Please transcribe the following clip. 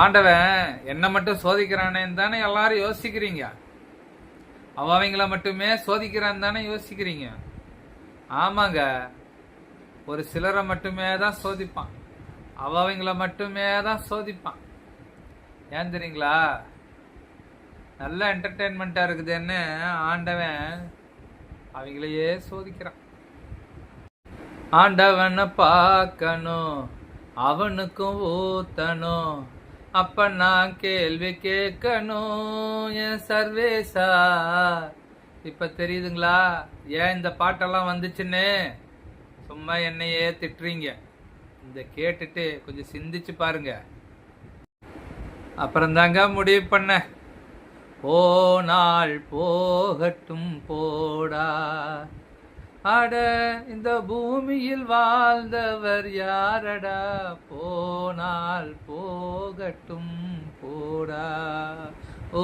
ஆண்டவன் என்ன மட்டும் சோதிக்கிறானேன்னு தானே எல்லாரும் யோசிக்கிறீங்க. அவங்கள மட்டுமே சோதிக்கிறான்னு தானே யோசிக்கிறீங்க. ஆமாங்க, ஒரு சிலரை மட்டுமே தான் சோதிப்பான். அவங்கள மட்டுமே தான் சோதிப்பான். ஏன் தெரியுங்களா? நல்ல என்டர்டெயின்மெண்ட்டாக இருக்குதுன்னு ஆண்டவன் அவங்களையே சோதிக்கிறான். ஆண்டவனை பார்க்கணும், அவனுக்கும் ஊத்தணும், அப்ப நான் கேள்வி கேட்கணும் என் சர்வேசா. இப்ப தெரியுதுங்களா ஏன் இந்த பாட்டெல்லாம் வந்துச்சுன்னு? சும்மா என்னையே திட்டுறீங்க. இந்த கேட்டுட்டு கொஞ்சம் சிந்திச்சு பாருங்க. அப்புறம் தாங்க முடிவு பண்ண, போனால் போகட்டும் போடா, அட இந்த பூமியில் வாழ்ந்தவர் யாரடா, போனால் போகட்டும் போடா. ஓ